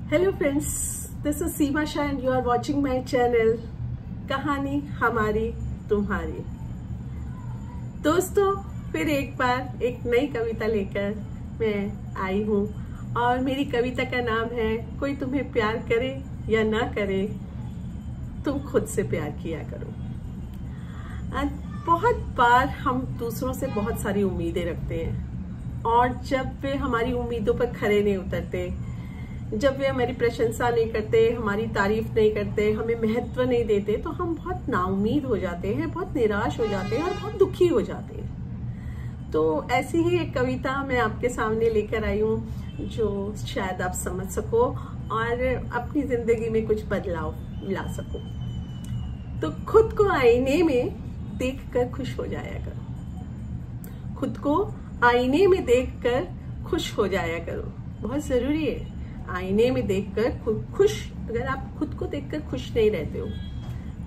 Hello friends, this is Seema Shah and you are watching my channel Kahani Hamari तुम्हारी। दोस्तों, फिर एक बार एक नई कविता लेकर मैं आई हूँ और मेरी कविता का नाम है कोई तुम्हें प्यार करे या ना करे, तुम खुद से प्यार किया करो। बहुत बार हम दूसरों से बहुत सारी उम्मीदें रखते हैं और जब वे हमारी उम्मीदों पर खरे नहीं उतरते, जब वे हमारी प्रशंसा नहीं करते, हमारी तारीफ नहीं करते, हमें महत्व नहीं देते, तो हम बहुत नाउम्मीद हो जाते हैं, बहुत निराश हो जाते हैं और बहुत दुखी हो जाते हैं। तो ऐसी ही एक कविता मैं आपके सामने लेकर आई हूँ जो शायद आप समझ सको और अपनी जिंदगी में कुछ बदलाव ला सको। तो खुद को आईने में देखकर खुश हो जाया करो। खुद को आईने में देखकर खुश हो जाया करो, बहुत जरूरी है। आईने में देखकर खुश, अगर आप खुद को देखकर खुश नहीं रहते हो,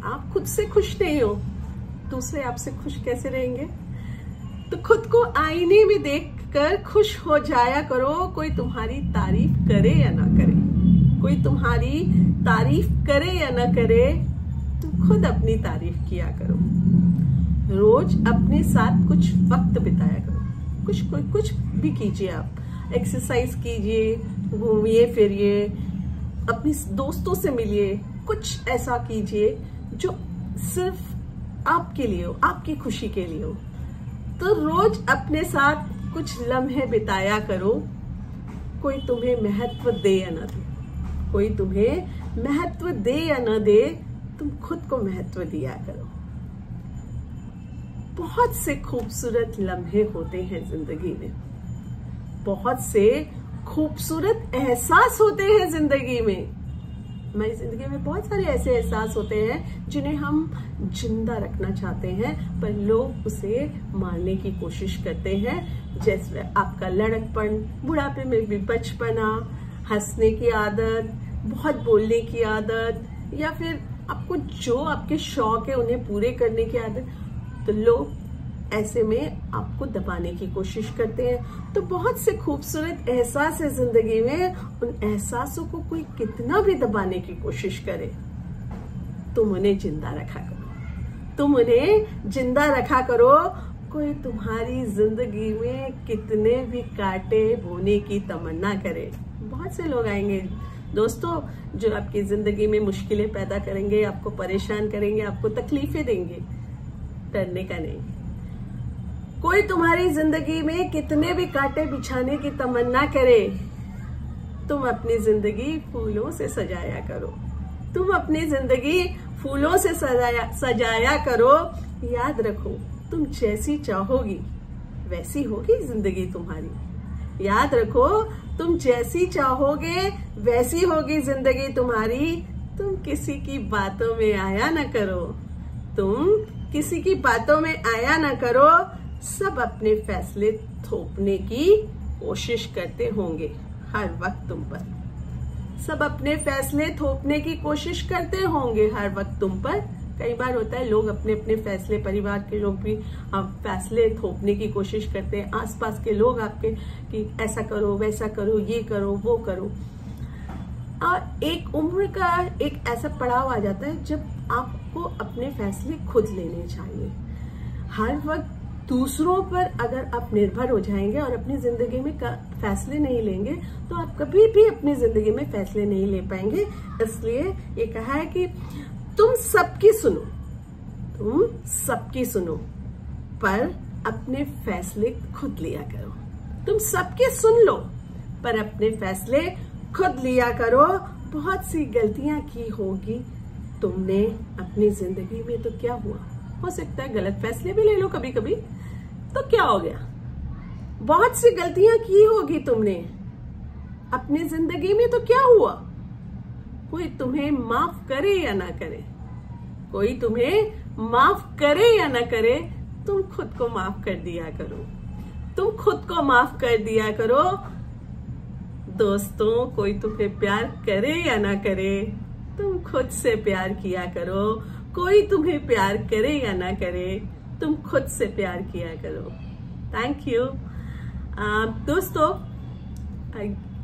आप खुद से खुश नहीं हो, दूसरे आपसे खुश कैसे रहेंगे? तो खुद को आईने में देखकर खुश हो जाया करो। कोई तुम्हारी तारीफ करे या ना करे, कोई तुम्हारी तारीफ करे या ना करे, तुम खुद अपनी तारीफ किया करो। रोज अपने साथ कुछ वक्त बिताया करो, कुछ भी कीजिए। आप एक्सरसाइज कीजिए, घूमिए फिरिए, अपने दोस्तों से मिलिए, कुछ ऐसा कीजिए जो सिर्फ आपके लिए हो, आपकी खुशी के लिए हो। तो रोज अपने साथ कुछ लम्हे बिताया करो। कोई तुम्हें महत्व दे या ना दे, कोई तुम्हें महत्व दे या ना दे, तुम खुद को महत्व दिया करो। बहुत से खूबसूरत लम्हे होते हैं जिंदगी में, बहुत से खूबसूरत एहसास होते हैं जिंदगी में। हमारी जिंदगी में बहुत सारे ऐसे एहसास होते हैं जिन्हें हम जिंदा रखना चाहते हैं, पर लोग उसे मारने की कोशिश करते हैं। जैसे आपका लड़कपन, बुढ़ापे में भी बचपना, हंसने की आदत, बहुत बोलने की आदत, या फिर आपको जो आपके शौक है उन्हें पूरे करने की आदत। तो लोग ऐसे में आपको दबाने की कोशिश करते हैं। तो बहुत से खूबसूरत एहसास है जिंदगी में, उन एहसासों को कोई कितना भी दबाने की कोशिश करे, तुम उन्हें जिंदा रखा करो, तुम उन्हें जिंदा रखा करो। कोई तुम्हारी जिंदगी में कितने भी कांटे बोने की तमन्ना करे, बहुत से लोग आएंगे दोस्तों जो आपकी जिंदगी में मुश्किलें पैदा करेंगे, आपको परेशान करेंगे, आपको तकलीफें देंगे। डरने का नहीं। कोई तुम्हारी जिंदगी में कितने भी कांटे बिछाने की तमन्ना करे, तुम अपनी जिंदगी फूलों से सजाया करो, तुम अपनी जिंदगी फूलों से सजाया करो। याद रखो, तुम जैसी चाहोगी वैसी होगी जिंदगी तुम्हारी। याद रखो, तुम जैसी चाहोगे वैसी होगी जिंदगी तुम्हारी। तुम किसी की बातों में आया ना करो, तुम किसी की बातों में आया ना करो। सब अपने फैसले थोपने की कोशिश करते होंगे हर वक्त तुम पर, सब अपने फैसले थोपने की कोशिश करते होंगे हर वक्त तुम पर। कई बार होता है लोग अपने अपने फैसले, परिवार के लोग भी फैसले थोपने की कोशिश करते हैं, आसपास के लोग आपके कि ऐसा करो, वैसा करो, ये करो, वो करो। और एक उम्र का एक ऐसा पड़ाव आ जाता है जब आपको अपने फैसले खुद लेने चाहिए। हर वक्त दूसरों पर अगर आप निर्भर हो जाएंगे और अपनी जिंदगी में फैसले नहीं लेंगे, तो आप कभी भी अपनी जिंदगी में फैसले नहीं ले पाएंगे। इसलिए ये कहा है कि तुम सबकी सुनो, तुम सबकी सुनो, पर अपने फैसले खुद लिया करो। तुम सबके सुन लो, पर अपने फैसले खुद लिया करो। बहुत सी गलतियां की होगी तुमने अपनी जिंदगी में, तो क्या हुआ? हो सकता है गलत फैसले भी ले लो कभी कभी, तो क्या हो गया? बहुत सी गलतियां की होगी तुमने अपनी जिंदगी में, तो क्या हुआ? कोई तुम्हें माफ करे या ना करे, कोई तुम्हें माफ करे या ना करे, तुम खुद को माफ कर दिया करो, तुम खुद को माफ कर दिया करो। दोस्तों, कोई तुम्हें प्यार करे या ना करे, तुम खुद से प्यार किया करो। कोई तुम्हें प्यार करे या ना करे, तुम खुद से प्यार किया करो। थैंक यू दोस्तों।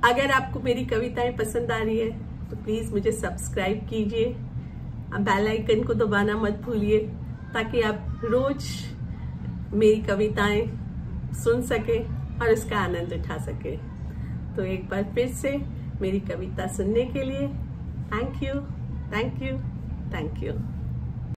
अगर आपको मेरी कविताएं पसंद आ रही है तो प्लीज मुझे सब्सक्राइब कीजिए, बेल आइकन को दबाना मत भूलिए, ताकि आप रोज मेरी कविताएं सुन सके और उसका आनंद उठा सके। तो एक बार फिर से मेरी कविता सुनने के लिए thank you, thank you, thank you.